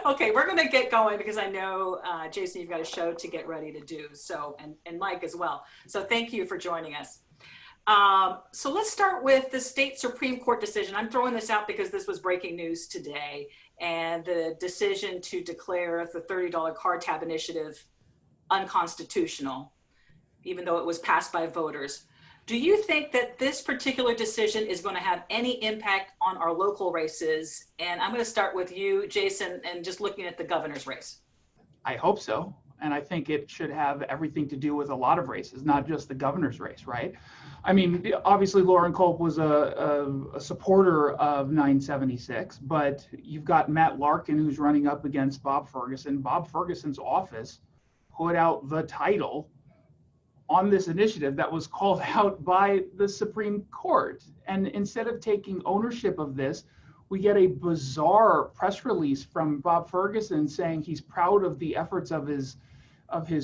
Okay, we're going to get going because I know, Jason, you've got a show to get ready to do. So, and Mike as well. So thank you for joining us. So let's start with the state Supreme Court decision. I'm throwing this out because this was breaking news today, and the decision to declare the $30 car tab initiative unconstitutional, even though it was passed by voters. Do you think that this particular decision is going to have any impact on our local races? And I'm going to start with you, Jason, and just looking at the governor's race. I hope so. And I think it should have everything to do with a lot of races, not just the governor's race, right? I mean, obviously, Loren Culp was a supporter of 976, but you've got Matt Larkin, who's running up against Bob Ferguson. Bob Ferguson's office put out the title on this initiative that was called out by the Supreme Court. And instead of taking ownership of this, we get a bizarre press release from Bob Ferguson saying he's proud of the efforts of his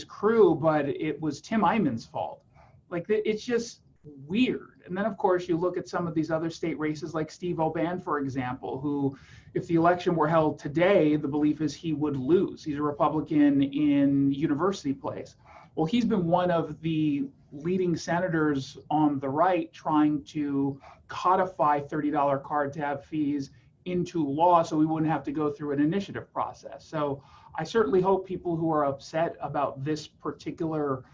crew, but it was Tim Eyman's fault. Like, it's just weird. And then, of course, you look at some of these other state races, like Steve O'Ban, for example, who, if the election were held today, the belief is he would lose. He's a Republican in University Place. Well, he's been one of the leading senators on the right trying to codify $30 card tab fees into law so we wouldn't have to go through an initiative process. So I certainly hope people who are upset about this particular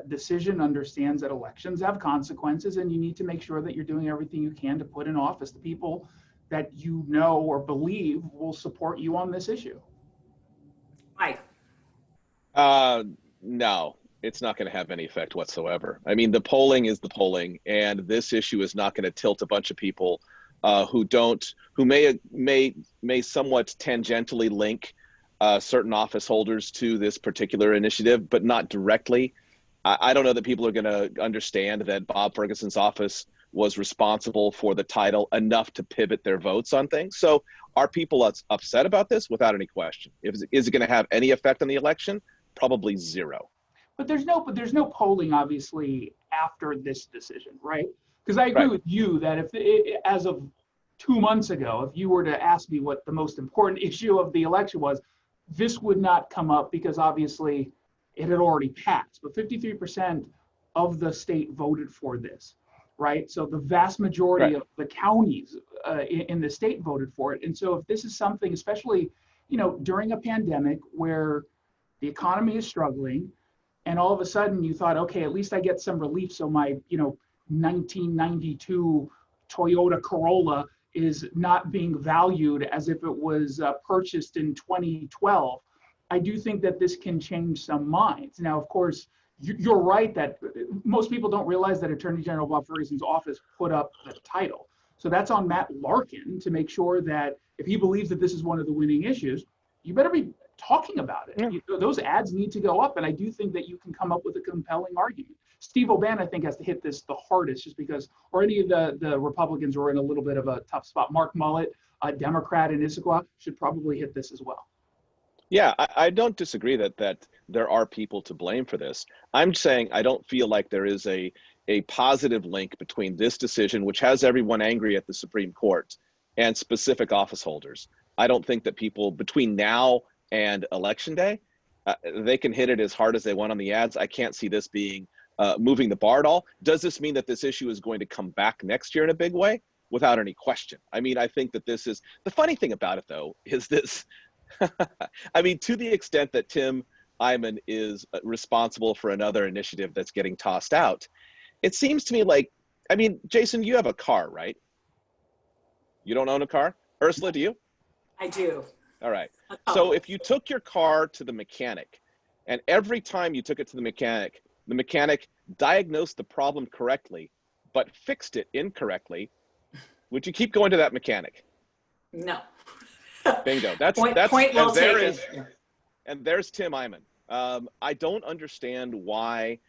decision understands that elections have consequences, and you need to make sure that you're doing everything you can to put in office the people that you know or believe will support you on this issue. Mike. No, it's not going to have any effect whatsoever. I mean, the polling is the polling, and this issue is not going to tilt a bunch of people who may somewhat tangentially link certain office holders to this particular initiative, but not directly. I don't know that people are going to understand that Bob Ferguson's office was responsible for the title enough to pivot their votes on things. So are people upset about this? Without any question. Is it going to have any effect on the election? Probably zero. But there's no polling, obviously, after this decision, right? Because I agree with you that if as of 2 months ago, if you were to ask me what the most important issue of the election was, this would not come up because obviously it had already passed. But 53% of the state voted for this, right? So the vast majority of the counties in the state voted for it. And so if this is something, especially, during a pandemic where the economy is struggling, and all of a sudden you thought, okay, at least I get some relief. So my, 1992 Toyota Corolla is not being valued as if it was purchased in 2012. I do think that this can change some minds. Now, of course, you're right that most people don't realize that Attorney General Bob Ferguson's office put up the title. So that's on Matt Larkin to make sure that if he believes that this is one of the winning issues, you better be talking about it. Yeah. Those ads need to go up, and I do think that you can come up with a compelling argument. Steve O'Ban, I think, has to hit this the hardest just because, or any of the Republicans are in a little bit of a tough spot. Mark Mullet, a Democrat in Issaquah, should probably hit this as well. Yeah, I don't disagree that there are people to blame for this. I'm saying I don't feel like there is a positive link between this decision, which has everyone angry at the Supreme Court, and specific office holders. I don't think that people between now and Election Day, they can hit it as hard as they want on the ads. I can't see this being moving the bar at all. Does this mean that this issue is going to come back next year in a big way? Without any question. I mean, I think that this is, the funny thing about it though, is this, I mean, to the extent that Tim Eyman is responsible for another initiative that's getting tossed out, it seems to me like, I mean, Jason, you have a car, right? You don't own a car? Ursula, do you? I do. All right. So if you took your car to the mechanic, and every time you took it to the mechanic diagnosed the problem correctly, but fixed it incorrectly, would you keep going to that mechanic? No. Bingo. That's point well taken. And there's Tim Eyman. I don't understand why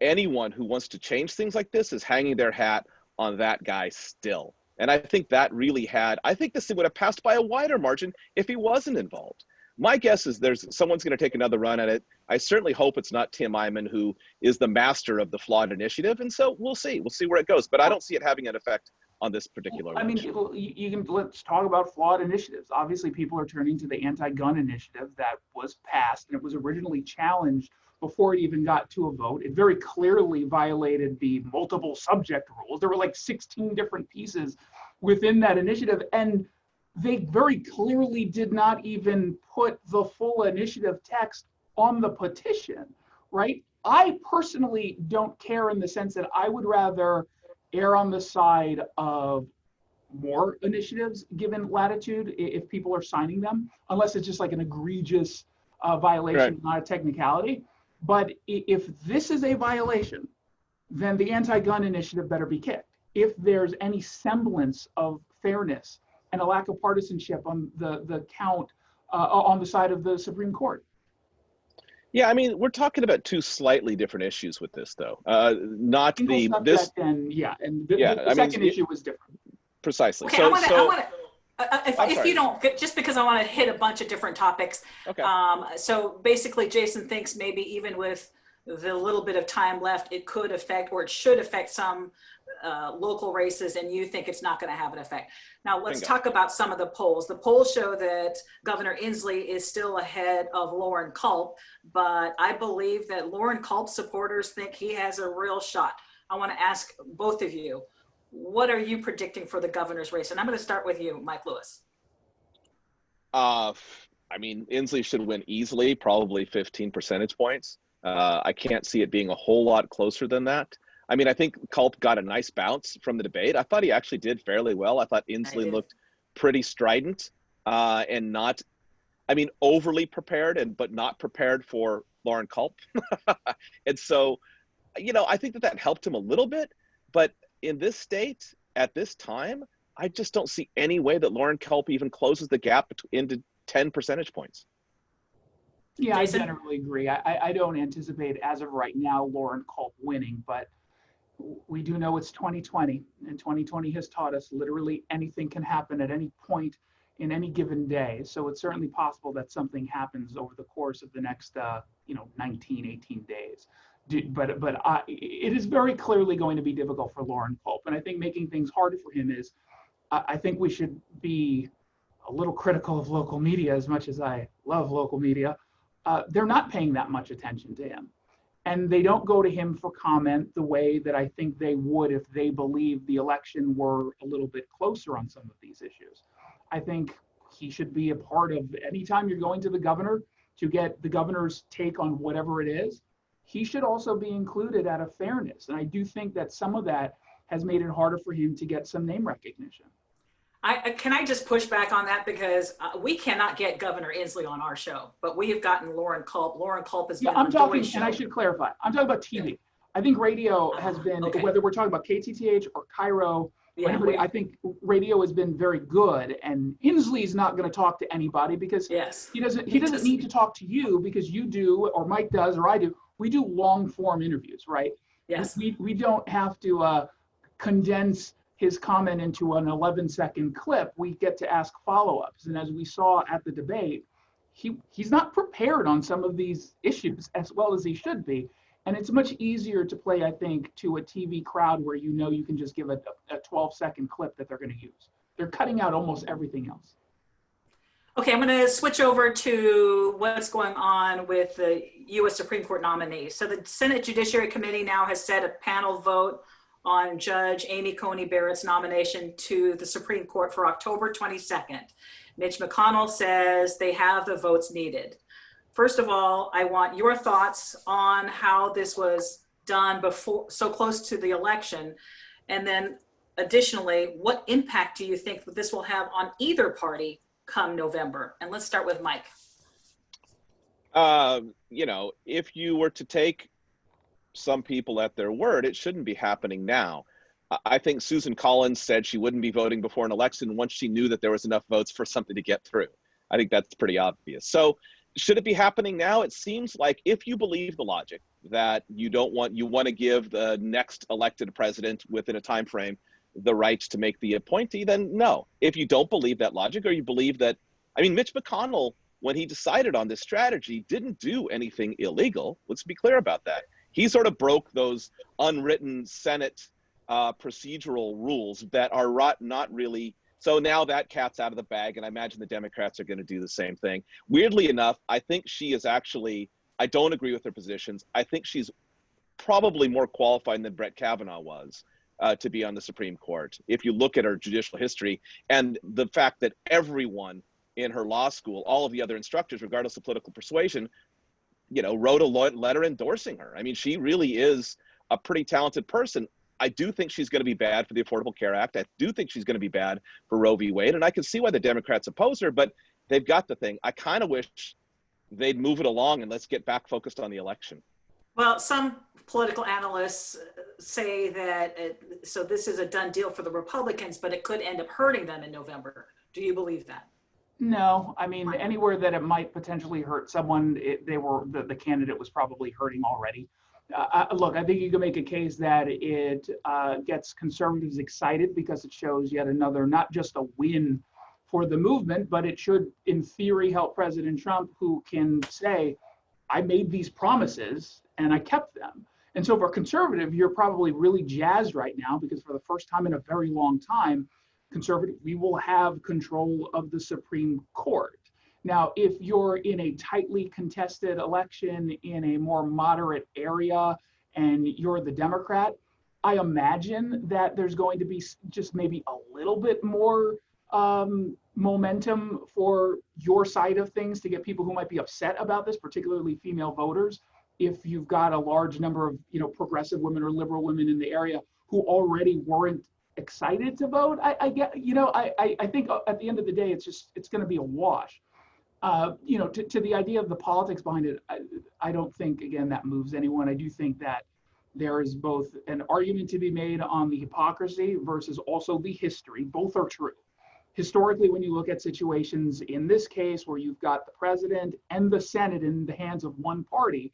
anyone who wants to change things like this is hanging their hat on that guy still. And I think that really I think this thing would have passed by a wider margin if he wasn't involved. My guess is someone's going to take another run at it. I certainly hope it's not Tim Eyman, who is the master of the flawed initiative. And so we'll see. We'll see where it goes. But I don't see it having an effect on this particular I mean, election. you can, let's talk about flawed initiatives. Obviously, people are turning to the anti-gun initiative that was passed, and it was originally challenged before it even got to a vote. It very clearly violated the multiple subject rules. There were like 16 different pieces within that initiative, and they very clearly did not even put the full initiative text on the petition, right? I personally don't care, in the sense that I would rather err on the side of more initiatives given latitude if people are signing them, unless it's just like an egregious violation, Right. not a technicality. But if this is a violation, then the anti-gun initiative better be kicked. If there's any semblance of fairness and a lack of partisanship on the count on the side of the Supreme Court. Yeah, I mean, we're talking about two slightly different issues with this, though. Not Single the subject, this. and yeah, and Yeah, the I mean, second issue was different. Precisely. Okay, So, I want to. I'm If sorry. you don't, just because I want to hit a bunch of different topics. Okay. So basically, Jason thinks maybe even with the little bit of time left, it could affect, or it should affect, some local races, and you think it's not going to have an effect. Now let's Bingo. talk about some of the polls. The polls show that Governor Inslee is still ahead of Loren Culp, but I believe that Loren Culp supporters think he has a real shot. I want to ask both of you, what are you predicting for the governor's race? And I'm going to start with you, Mike Lewis. I mean, Inslee should win easily, probably 15 percentage points. I can't see it being a whole lot closer than that. I mean, I think Culp got a nice bounce from the debate. I thought he actually did fairly well. I thought Inslee looked pretty strident and not, I mean, overly prepared, but not prepared for Loren Culp. And so, you know, I think that helped him a little bit. But in this state, at this time, I just don't see any way that Loren Culp even closes the gap into 10 percentage points. Yeah, Jason? I generally agree. I don't anticipate, as of right now, Loren Culp winning, but we do know it's 2020, and 2020 has taught us literally anything can happen at any point in any given day. So it's certainly possible that something happens over the course of the next, 19, 18 days. But it is very clearly going to be difficult for Loren Culp. And I think making things harder for him is, I think we should be a little critical of local media. As much as I love local media, they're not paying that much attention to him. And they don't go to him for comment the way that I think they would if they believed the election were a little bit closer on some of these issues. I think he should be a part of, anytime you're going to the governor to get the governor's take on whatever it is, he should also be included out of fairness. And I do think that some of that has made it harder for him to get some name recognition. Can I just push back on that, because we cannot get Governor Inslee on our show, but we have gotten Loren Culp. Loren Culp has been I'm talking, show. and I should clarify, I'm talking about TV. I think radio has been, whether we're talking about KTTH or KIRO, or anybody, I think radio has been very good. And Inslee's not going to talk to anybody, because he doesn't need to talk to you, because you do, or Mike does, or I do. We do long form interviews, right? Yes. We don't have to condense his comment into an 11-second clip. We get to ask follow-ups. And as we saw at the debate, he's not prepared on some of these issues as well as he should be. And it's much easier to play, I think, to a TV crowd where you know you can just give a 12-second clip that they're going to use. They're cutting out almost everything else. Okay, I'm going to switch over to what's going on with the U.S. Supreme Court nominees. So the Senate Judiciary Committee now has set a panel vote on Judge Amy Coney Barrett's nomination to the Supreme Court for October 22nd. Mitch McConnell says they have the votes needed. First of all, I want your thoughts on how this was done before, so close to the election. And then additionally, what impact do you think that this will have on either party come November? And let's start with Mike. You know, if you were to take some people at their word, it shouldn't be happening now. I think Susan Collins said she wouldn't be voting before an election once she knew that there was enough votes for something to get through. I think that's pretty obvious. So should it be happening now? It seems like, if you believe the logic that you want to give the next elected president within a time frame the right to make the appointee, then no. If you don't believe that logic, or you believe that, I mean, Mitch McConnell, when he decided on this strategy, didn't do anything illegal. Let's be clear about that. He sort of broke those unwritten Senate procedural rules that are not really. So now that cat's out of the bag, and I imagine the Democrats are going to do the same thing. Weirdly enough, I think she is actually, I don't agree with her positions. I think she's probably more qualified than Brett Kavanaugh was to be on the Supreme Court. If you look at her judicial history and the fact that everyone in her law school, all of the other instructors, regardless of political persuasion, wrote a letter endorsing her. I mean, she really is a pretty talented person. I do think she's going to be bad for the Affordable Care Act. I do think she's going to be bad for Roe v. Wade. And I can see why the Democrats oppose her, but they've got the thing. I kind of wish they'd move it along and let's get back focused on the election. Well, some political analysts say that, so this is a done deal for the Republicans, but it could end up hurting them in November. Do you believe that? No, I mean, anywhere that it might potentially hurt someone, the candidate was probably hurting already. Look, I think you can make a case that it gets conservatives excited because it shows yet another, not just a win for the movement, but it should, in theory, help President Trump, who can say, I made these promises and I kept them. And so for a conservative, you're probably really jazzed right now because for the first time in a very long time, conservative, we will have control of the Supreme Court. Now, if you're in a tightly contested election in a more moderate area and you're the Democrat, I imagine that there's going to be just maybe a little bit more momentum for your side of things to get people who might be upset about this, particularly female voters. If you've got a large number of, progressive women or liberal women in the area who already weren't excited to vote, I think at the end of the day, it's going to be a wash. To the idea of the politics behind it, I don't think, again, that moves anyone. I do think that there is both an argument to be made on the hypocrisy versus also the history. Both are true. Historically, when you look at situations in this case where you've got the president and the Senate in the hands of one party,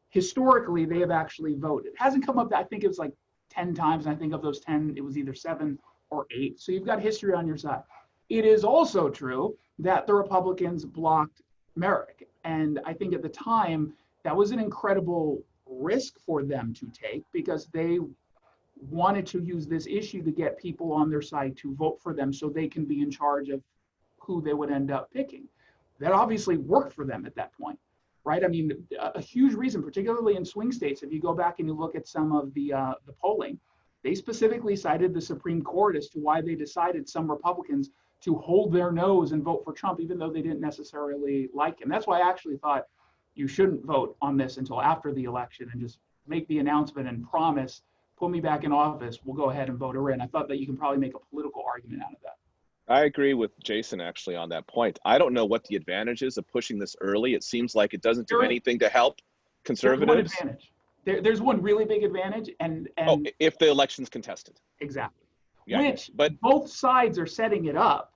historically, they have actually voted. It hasn't come up, I think it was like 10 times, and I think of those 10, it was either 7 or 8. So you've got history on your side. It is also true that the Republicans blocked Merrick. And I think at the time, that was an incredible risk for them to take because they wanted to use this issue to get people on their side to vote for them so they can be in charge of who they would end up picking. That obviously worked for them at that point, right? I mean, a huge reason, particularly in swing states, if you go back and you look at some of the polling, they specifically cited the Supreme Court as to why they decided some Republicans to hold their nose and vote for Trump, even though they didn't necessarily like him. That's why I actually thought you shouldn't vote on this until after the election and just make the announcement and promise, put me back in office, we'll go ahead and vote her in. I thought that you can probably make a political argument out of that. I agree with Jason actually on that point. I don't know what the advantage is of pushing this early. It seems like it doesn't do anything to help conservatives. There's one advantage. There's one really big advantage, and if the election's contested. Exactly. Yeah, but both sides are setting it up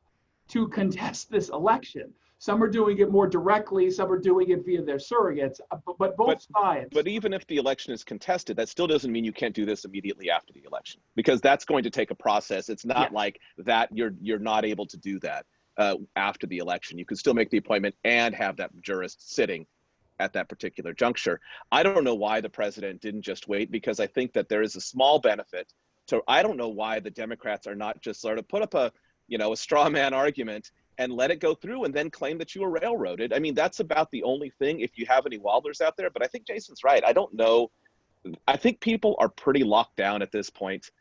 to contest this election. Some are doing it more directly, some are doing it via their surrogates, but both sides. But even if the election is contested, that still doesn't mean you can't do this immediately after the election, because that's going to take a process. It's not like that you're not able to do that after the election. You can still make the appointment and have that jurist sitting at that particular juncture. I don't know why the president didn't just wait, because I think that there is a small benefit to, I don't know why the Democrats are not just sort of put up a straw man argument and let it go through and then claim that you were railroaded. I mean, that's about the only thing, if you have any wobblers out there. But I think Jason's right. I don't know. I think people are pretty locked down at this point.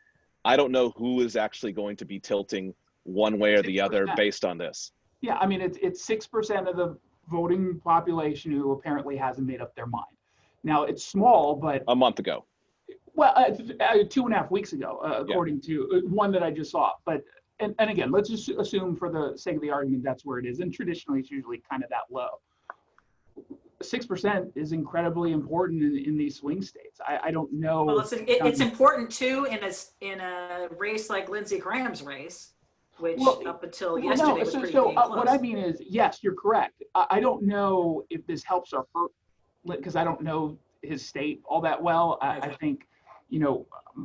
I don't know who is actually going to be tilting one way or the other based on this. Yeah, I mean, it's 6% of the voting population who apparently hasn't made up their mind. Now, it's small, but... A month ago. Well, 2.5 weeks ago, according to one that I just saw. But and again, let's just assume for the sake of the argument that's where it is. And traditionally, it's usually kind of that low. 6% is incredibly important in these swing states. I don't know. Well, it's important too in a race like Lindsey Graham's race, which up until yesterday was pretty close. What I mean is, yes, you're correct. I don't know if this helps or hurt, because I don't know his state all that well. I think,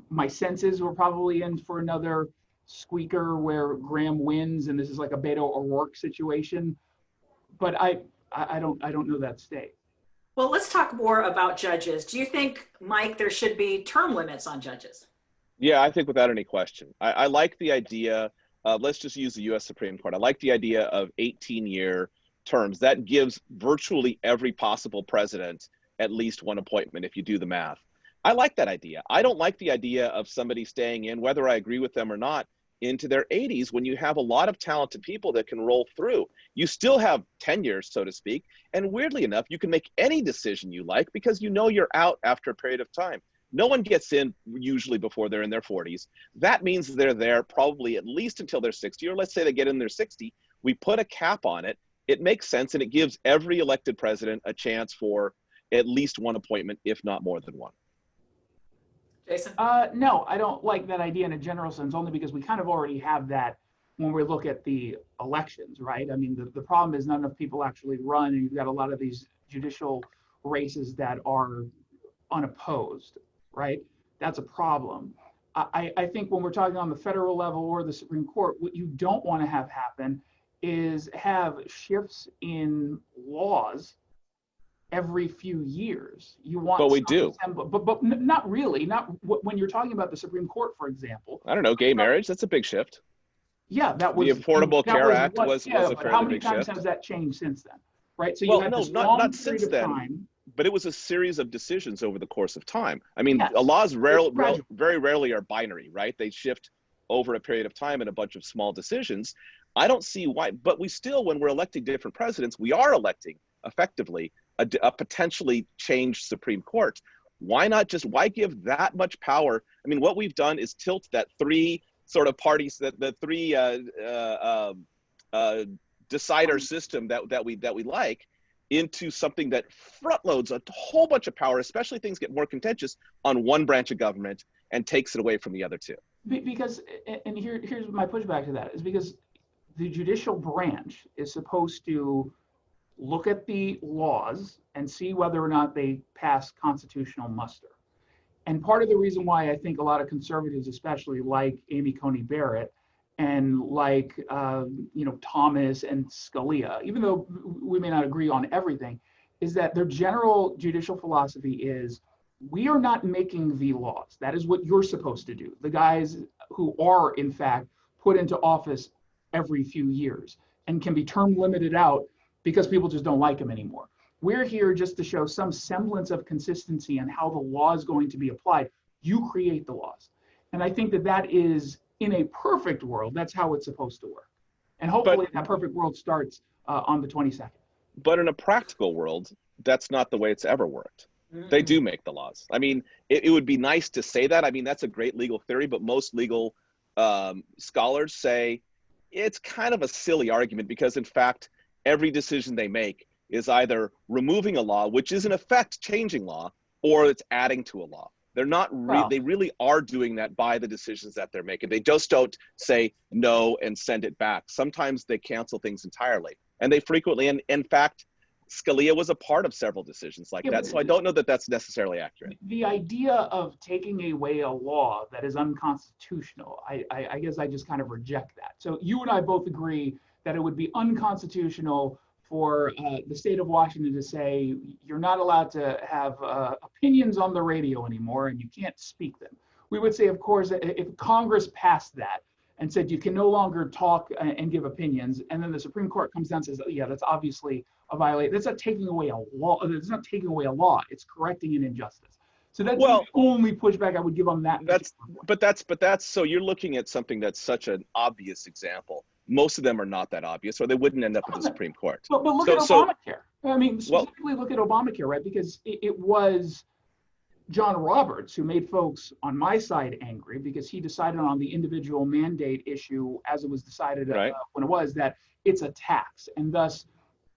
my senses were probably in for another squeaker where Graham wins, and this is like a Beto O'Rourke situation. But I don't know that state. Well, let's talk more about judges. Do you think, Mike, there should be term limits on judges? Yeah, I think without any question. I like the idea of, let's just use the US Supreme Court. I like the idea of 18-year terms. That gives virtually every possible president at least one appointment if you do the math. I like that idea. I don't like the idea of somebody staying in, whether I agree with them or not, into their 80s when you have a lot of talented people that can roll through. You still have tenure, so to speak. And weirdly enough, you can make any decision you like because you know you're out after a period of time. No one gets in usually before they're in their 40s. That means they're there probably at least until they're 60, or let's say they get in their 60. We put a cap on it. It makes sense, and it gives every elected president a chance for at least one appointment, if not more than one. Jason? No, I don't like that idea in a general sense, only because we kind of already have that when we look at the elections, right? I mean, the problem is not enough people actually run, and you've got a lot of these judicial races that are unopposed, right? That's a problem. I think when we're talking on the federal level or the Supreme Court, what you don't want to have happen is have shifts in laws every few years. You want, but we do. But not really. Not when you're talking about the Supreme Court, for example. I don't know, gay marriage. That's a big shift. Yeah, that was the Affordable Care Act was a fairly big shift. How many times has that changed since then? Right. So well, you have no, this long not since period of then. time. But it was a series of decisions over the course of time. I mean, Yes. laws very rarely are binary, right? They shift over a period of time in a bunch of small decisions. I don't see why, but we still, when we're electing different presidents, we are electing effectively a potentially changed Supreme Court. Why give that much power? I mean, what we've done is tilt that three sort of parties, the three decider system that we like, into something that front loads a whole bunch of power, especially things get more contentious, on one branch of government and takes it away from the other two. Because, and here's my pushback to that, is because the judicial branch is supposed to look at the laws and see whether or not they pass constitutional muster. And part of the reason why I think a lot of conservatives, especially like Amy Coney Barrett and like Thomas and Scalia, even though we may not agree on everything, is that their general judicial philosophy is, we are not making the laws. That is what you're supposed to do. The guys who are, in fact, put into office every few years and can be term limited out because people just don't like them anymore. We're here just to show some semblance of consistency in how the law is going to be applied. You create the laws. And I think that is, in a perfect world, that's how it's supposed to work. And hopefully that perfect world starts on the 22nd. But in a practical world, that's not the way it's ever worked. They do make the laws. I mean, it would be nice to say that. I mean, that's a great legal theory, but most legal scholars say it's kind of a silly argument because, in fact, every decision they make is either removing a law, which is in effect changing law, or it's adding to a law. They're not they really are doing that by the decisions that they're making. They just don't say no and send it back. Sometimes they cancel things entirely, and they frequently, and in fact, Scalia was a part of several decisions like that. So I don't know that that's necessarily accurate. The idea of taking away a law that is unconstitutional, I guess I just kind of reject that. So you and I both agree that it would be unconstitutional for the state of Washington to say, you're not allowed to have opinions on the radio anymore and you can't speak them. We would say, of course, if Congress passed that and said you can no longer talk and give opinions, and then the Supreme Court comes down and says, yeah, that's obviously a violation. That's not taking away a law. It's not taking away a law. It's correcting an injustice. So that's the only pushback I would give on that. But that's so you're looking at something that's such an obvious example. Most of them are not that obvious, or they wouldn't end up at the Supreme Court. But look at Obamacare. I mean, specifically look at Obamacare, right? Because it was John Roberts who made folks on my side angry because he decided on the individual mandate issue as it was decided when it was that it's a tax, and thus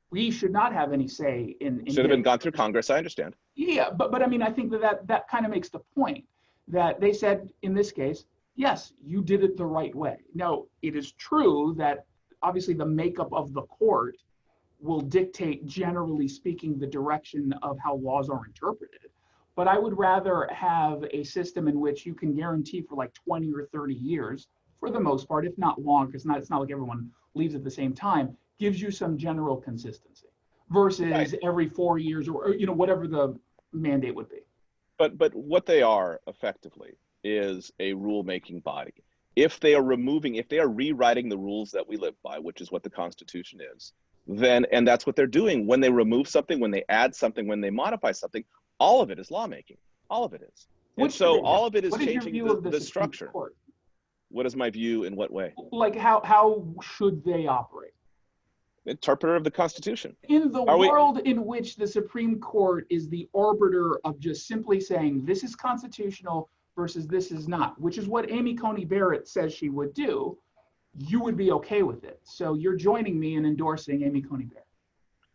we should not have any say in should have been gone through Congress. I understand. Yeah, but I mean, I think that kind of makes the point that they said in this case, yes, you did it the right way. Now, it is true that obviously the makeup of the court will dictate, generally speaking, the direction of how laws are interpreted. But I would rather have a system in which you can guarantee for like 20 or 30 years, for the most part, if not long, because it's not like everyone leaves at the same time, gives you some general consistency versus every 4 years or whatever the mandate would be. But what they are effectively is a rule-making body. If they are rewriting the rules that we live by, which is what the Constitution is, then, and that's what they're doing when they remove something, when they add something, when they modify something, all of it is lawmaking. All of it is. And so all of it is changing the structure. What is my view in what way? Like how should they operate? Interpreter of the Constitution. In the world in which the Supreme Court is the arbiter of just simply saying this is constitutional versus this is not, which is what Amy Coney Barrett says she would do, you would be okay with it. So you're joining me in endorsing Amy Coney Barrett.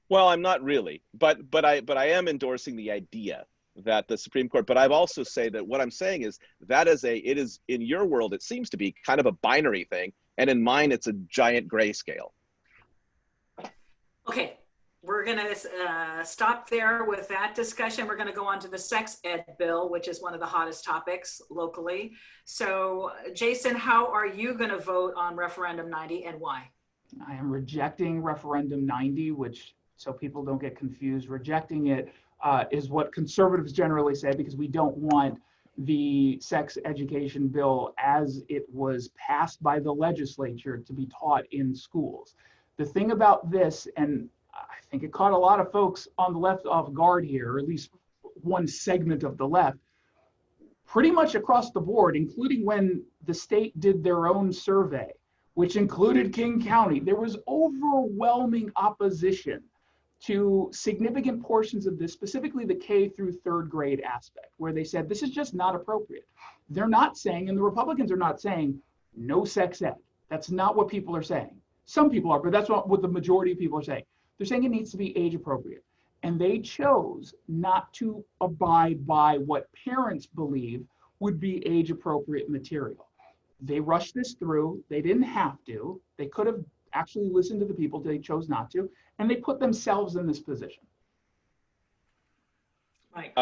Well, I'm not really, but I am endorsing the idea that the Supreme Court, but I've also say that what I'm saying is it is in your world, it seems to be kind of a binary thing. And in mine, it's a giant grayscale. Okay, we're gonna stop there with that discussion. We're gonna go on to the sex ed bill, which is one of the hottest topics locally. So Jason, how are you gonna vote on referendum 90 and why? I am rejecting referendum 90, which, so people don't get confused, rejecting it is what conservatives generally say, because we don't want the sex education bill as it was passed by the legislature to be taught in schools. The thing about this, and I think it caught a lot of folks on the left off guard here, or at least one segment of the left, pretty much across the board, including when the state did their own survey, which included King County, there was overwhelming opposition to significant portions of this, specifically the K through third grade aspect, where they said this is just not appropriate. They're not saying, and the Republicans are not saying, no sex ed. That's not what people are saying. Some people are, but that's not what the majority of people are saying. They're saying it needs to be age appropriate. And they chose not to abide by what parents believe would be age appropriate material. They rushed this through. They didn't have to. They could have actually listened to the people. They chose not to. And they put themselves in this position. Mike.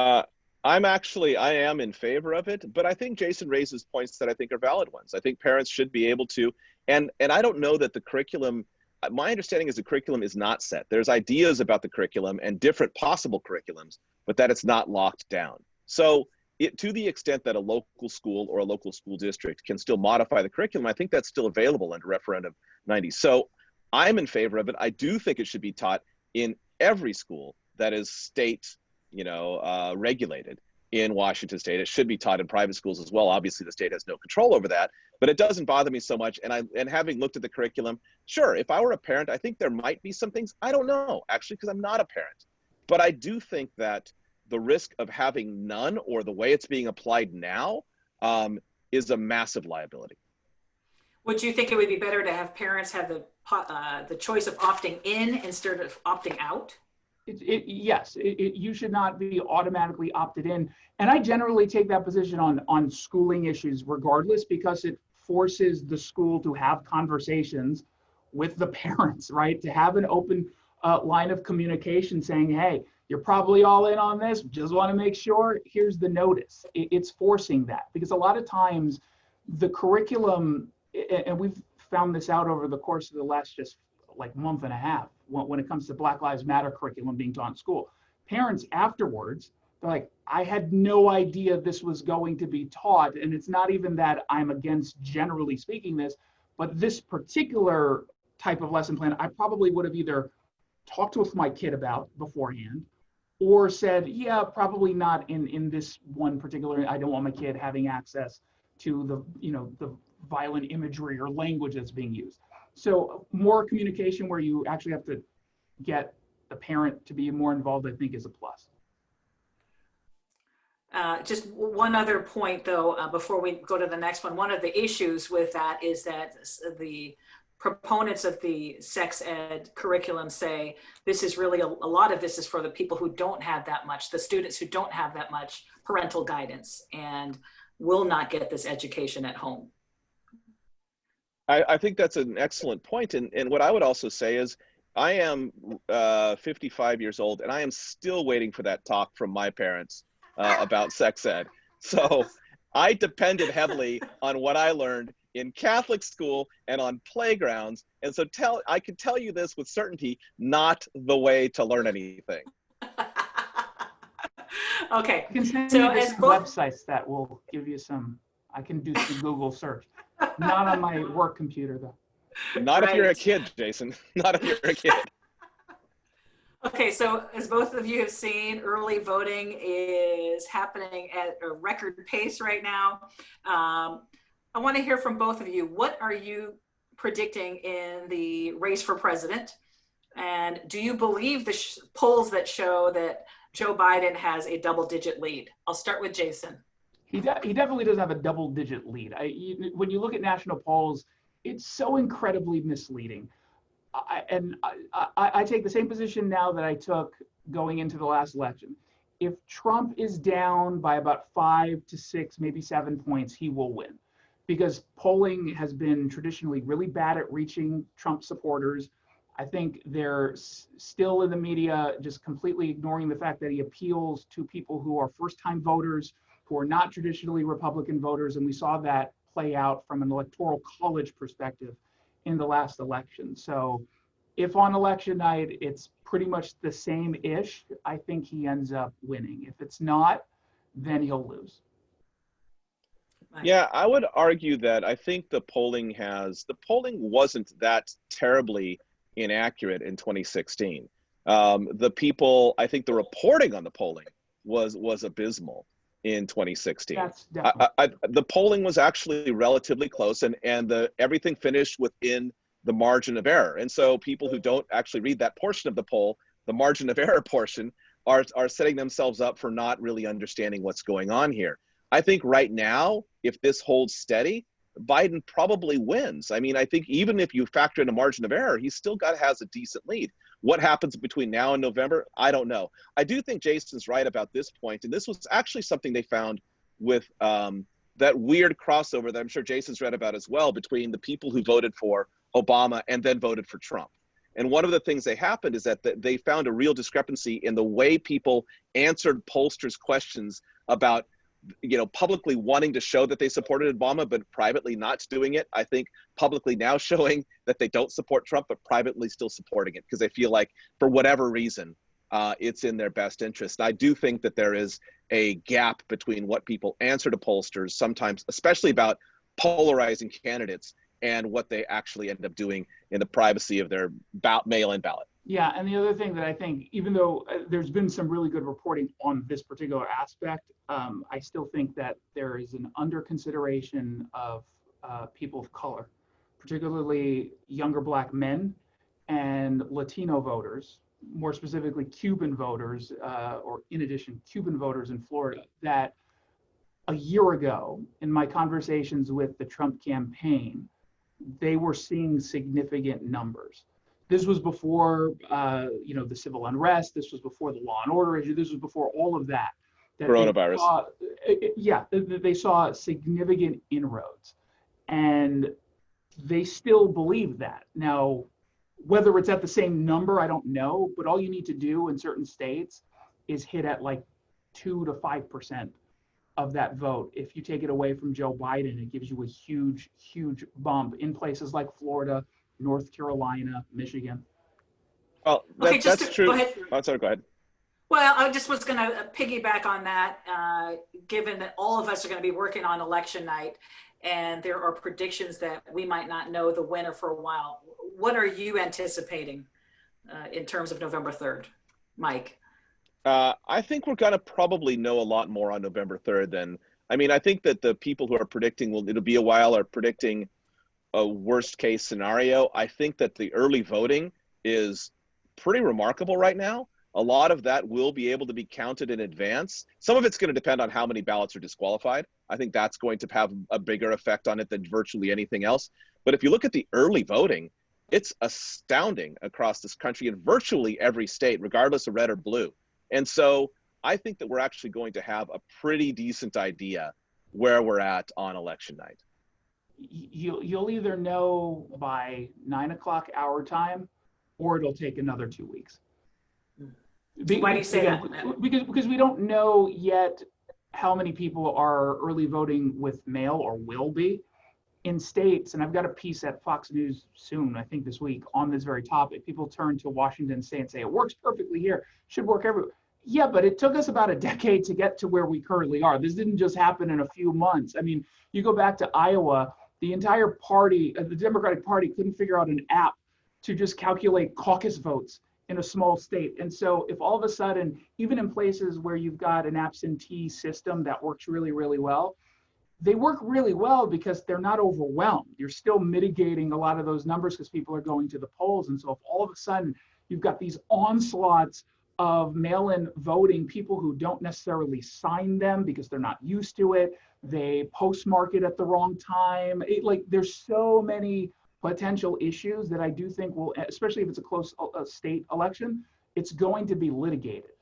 I am in favor of it, but I think Jason raises points that I think are valid ones. I think parents should be able to, and I don't know that the curriculum, my understanding is the curriculum is not set. There's ideas about the curriculum and different possible curriculums, but that it's not locked down. So to the extent that a local school or a local school district can still modify the curriculum, I think that's still available under referendum 90. So I'm in favor of it. I do think it should be taught in every school that is state, regulated in Washington state. It should be taught in private schools as well. Obviously, the state has no control over that, but it doesn't bother me so much. And having looked at the curriculum, sure, if I were a parent, I think there might be some things, I don't know, actually, because I'm not a parent. But I do think that the risk of having none, or the way it's being applied now, is a massive liability. Would you think it would be better to have parents have the choice of opting in instead of opting out? Yes, you should not be automatically opted in. And I generally take that position on schooling issues regardless, because it forces the school to have conversations with the parents, right? To have an open line of communication saying, hey, you're probably all in on this, just want to make sure, here's the notice. It's forcing that, because a lot of times the curriculum, and we've found this out over the course of the last just like month and a half, when it comes to Black Lives Matter curriculum being taught in school, parents afterwards, they're like, I had no idea this was going to be taught. And it's not even that I'm against, generally speaking, this, but this particular type of lesson plan, I probably would have either talked with my kid about beforehand, or said, yeah, probably not in this one particular, I don't want my kid having access to the violent imagery or language that's being used. So more communication where you actually have to get the parent to be more involved, I think, is a plus. Just one other point, though, before we go to the next one. One of the issues with that is that the proponents of the sex ed curriculum say this is really a lot of this is for the people who don't have that much, the students who don't have that much parental guidance and will not get this education at home. I think that's an excellent point. And what I would also say is I am 55 years old, and I am still waiting for that talk from my parents about sex ed. So I depended heavily on what I learned in Catholic school and on playgrounds. And so I can tell you this with certainty, not the way to learn anything. Okay. You can send me some websites that will give you some I can do some Google search. Not on my work computer, though. Not if you're a kid, Jason. Not if you're a kid. Okay, so as both of you have seen, early voting is happening at a record pace right now. I want to hear from both of you. What are you predicting in the race for president? And do you believe the polls that show that Joe Biden has a double-digit lead? I'll start with Jason. He definitely does have a double-digit lead. When you look at national polls, it's so incredibly misleading. I take the same position now that I took going into the last election. If Trump is down by about 5 to 6, maybe 7 points, he will win. Because polling has been traditionally really bad at reaching Trump supporters. I think they're still in the media just completely ignoring the fact that he appeals to people who are first-time voters, who are not traditionally Republican voters, and we saw that play out from an electoral college perspective in the last election. So if on election night it's pretty much the same-ish, I think he ends up winning. If it's not, then he'll lose. Yeah, I would argue that I think the polling wasn't that terribly inaccurate in 2016. I think the reporting on the polling was abysmal in 2016. The polling was actually relatively close, and everything finished within the margin of error. And so people who don't actually read that portion of the poll, the margin of error portion, are setting themselves up for not really understanding what's going on here. I think right now, if this holds steady, Biden probably wins. I mean, I think even if you factor in a margin of error, he still has a decent lead. What happens between now and November, I don't know. I do think Jason's right about this point, and this was actually something they found with that weird crossover that I'm sure Jason's read about as well, between the people who voted for Obama and then voted for Trump. And one of the things that happened is that they found a real discrepancy in the way people answered pollsters' questions about, publicly wanting to show that they supported Obama, but privately not doing it. I think publicly now showing that they don't support Trump, but privately still supporting it, because they feel like for whatever reason, it's in their best interest. And I do think that there is a gap between what people answer to pollsters sometimes, especially about polarizing candidates, and what they actually end up doing in the privacy of their mail-in ballot. Yeah, and the other thing that I think, even though there's been some really good reporting on this particular aspect, I still think that there is an under consideration of people of color, particularly younger Black men and Latino voters, more specifically Cuban voters, or in addition, Cuban voters in Florida, that a year ago, in my conversations with the Trump campaign, they were seeing significant numbers. This was before, the civil unrest. This was before the law and order issue. This was before all of that. Coronavirus. They saw significant inroads, and they still believe that. Now, whether it's at the same number, I don't know. But all you need to do in certain states is hit at like 2 to 5% of that vote. If you take it away from Joe Biden, it gives you a huge, huge bump in places like Florida, North Carolina, Michigan. Well, that's true. Go ahead. Oh, sorry, go ahead. Well, I just was going to piggyback on that, given that all of us are going to be working on election night, and there are predictions that we might not know the winner for a while. What are you anticipating in terms of November 3rd, Mike? I think we're going to probably know a lot more on November 3rd I think that the people who are predicting, it'll be a while, are predicting a worst case scenario. I think that the early voting is pretty remarkable right now. A lot of that will be able to be counted in advance. Some of it's going to depend on how many ballots are disqualified. I think that's going to have a bigger effect on it than virtually anything else. But if you look at the early voting, it's astounding across this country in virtually every state, regardless of red or blue. And so I think that we're actually going to have a pretty decent idea where we're at on election night. You'll either know by 9 o'clock our time, or it'll take another 2 weeks. Why do you say that? Because we don't know yet how many people are early voting with mail or will be in states. And I've got a piece at Fox News soon, I think this week, on this very topic. People turn to Washington State and say, it works perfectly here, should work everywhere. Yeah, but it took us about a decade to get to where we currently are. This didn't just happen in a few months. I mean, you go back to Iowa, the entire party, the Democratic Party couldn't figure out an app to just calculate caucus votes in a small state. And so if all of a sudden, even in places where you've got an absentee system that works really, really well, they work really well because they're not overwhelmed. You're still mitigating a lot of those numbers because people are going to the polls. And so if all of a sudden you've got these onslaughts of mail-in voting, people who don't necessarily sign them because they're not used to it, they postmark it at the wrong time. There's so many potential issues that I do think will, especially if it's a close state election, it's going to be litigated.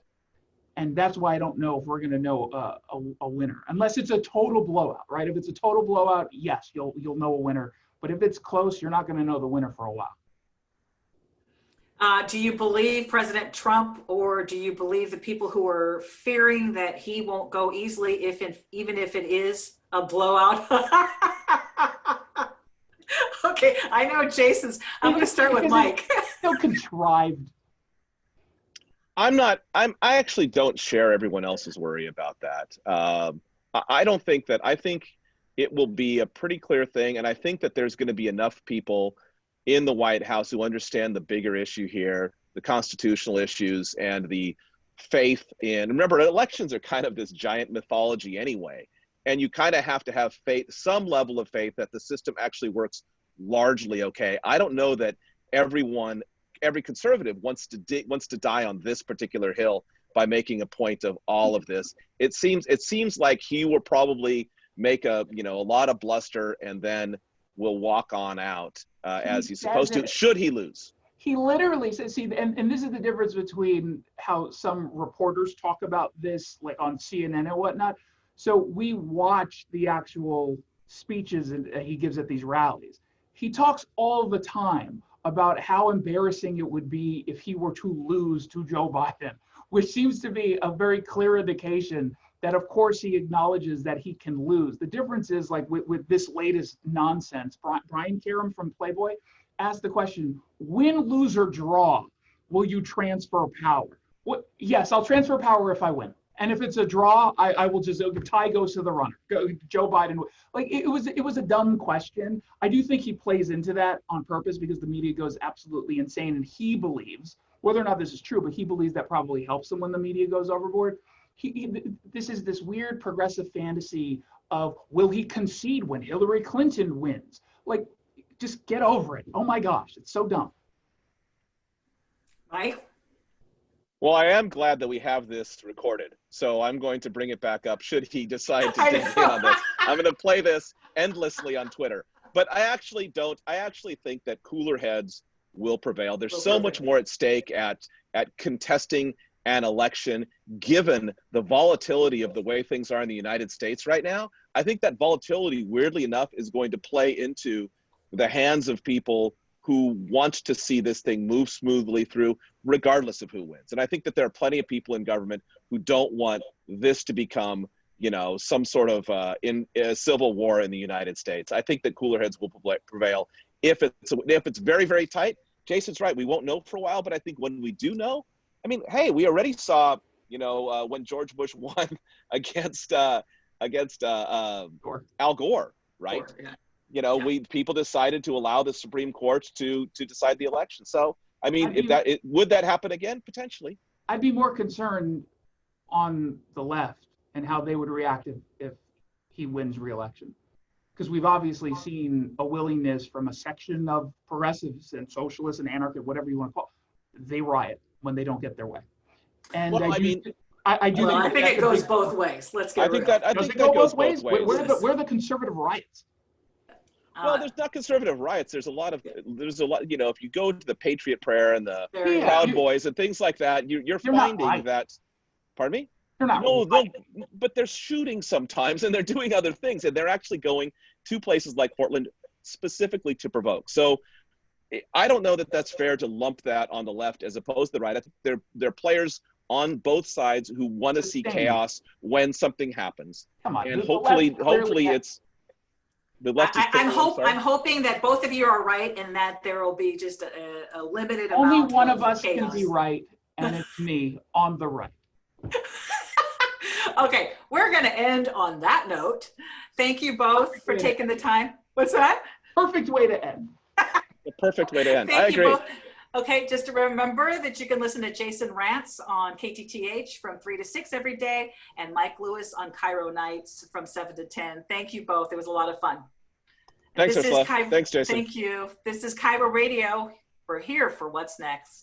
And that's why I don't know if we're going to know a winner, unless it's a total blowout, right? If it's a total blowout, yes, you'll know a winner. But if it's close, you're not going to know the winner for a while. Do you believe President Trump, or do you believe the people who are fearing that he won't go easily, even if it is a blowout? Okay, I know Jason's. I'm going to start with Mike. So contrived. I actually don't share everyone else's worry about that. I don't think that. I think it will be a pretty clear thing, and I think that there's going to be enough people in the White House who understand the bigger issue here, the constitutional issues and the faith in, remember, elections are kind of this giant mythology anyway, and you kind of have to have faith, some level of faith that the system actually works largely okay. I don't know that every conservative wants to die on this particular hill by making a point of all of this. It seems like he will probably make a lot of bluster and then will walk on out as he's supposed to, should he lose. He literally says, and this is the difference between how some reporters talk about this, like on CNN and whatnot. So we watch the actual speeches he gives at these rallies. He talks all the time about how embarrassing it would be if he were to lose to Joe Biden, which seems to be a very clear indication that, of course, he acknowledges that he can lose. The difference is, like with this latest nonsense, Brian Karem from Playboy asked the question, win, lose, or draw, will you transfer power? Yes, I'll transfer power if I win. And if it's a draw, I will just, tie goes to the runner. Joe Biden, it was a dumb question. I do think he plays into that on purpose because the media goes absolutely insane. And he believes, whether or not this is true, but he believes that probably helps him when the media goes overboard. This is this weird progressive fantasy of, will he concede when Hillary Clinton wins? Like, just get over it. Oh my gosh, it's so dumb. Mike? Well, I am glad that we have this recorded, so I'm going to bring it back up should he decide to dig in on this. I'm going to play this endlessly on Twitter. But I actually think that cooler heads will prevail. There's so much more at stake at contesting an election, given the volatility of the way things are in the United States right now. I think that volatility, weirdly enough, is going to play into the hands of people who want to see this thing move smoothly through, regardless of who wins. And I think that there are plenty of people in government who don't want this to become, some sort of in a civil war in the United States. I think that cooler heads will prevail. If it's very, very tight, Jason's right. We won't know for a while, but I think when we do know, I mean, hey, we already saw, when George Bush won against Al Gore, right? Sure, yeah. People decided to allow the Supreme Court to decide the election. So, I mean, would that happen again? Potentially. I'd be more concerned on the left and how they would react if he wins re-election. Because we've obviously seen a willingness from a section of progressives and socialists and anarchists, whatever you want to call it, they riot when they don't get their way. And well, I think it goes both ways. Let's get real. I think that goes both ways. Where are the conservative riots? Well, there's not conservative riots. There's a lot. If you go to the Patriot Prayer and the Proud Boys and things like that, you're finding that. Pardon me? They're not. No, but they're shooting sometimes, and they're doing other things, and they're actually going to places like Portland specifically to provoke. So, I don't know that that's fair to lump that on the left as opposed to the right. I think they're players on both sides who want to see chaos when something happens. Come on, and hopefully it's. I'm hoping that both of you are right and that there will be just a limited amount. Only one of us can be right, and it's me on the right. Okay, we're going to end on that note. Thank you both for taking the time. What's that? Perfect way to end. The perfect way to end. I Thank you agree. both. Okay, just to remember that you can listen to Jason Rantz on KTTH from 3 to 6 every day, and Mike Lewis on KIRO nights from 7 to 10. Thank you both. It was a lot of fun. Thanks, Ursula. Thanks, Jason. Thank you. This is KIRO Radio. We're here for what's next.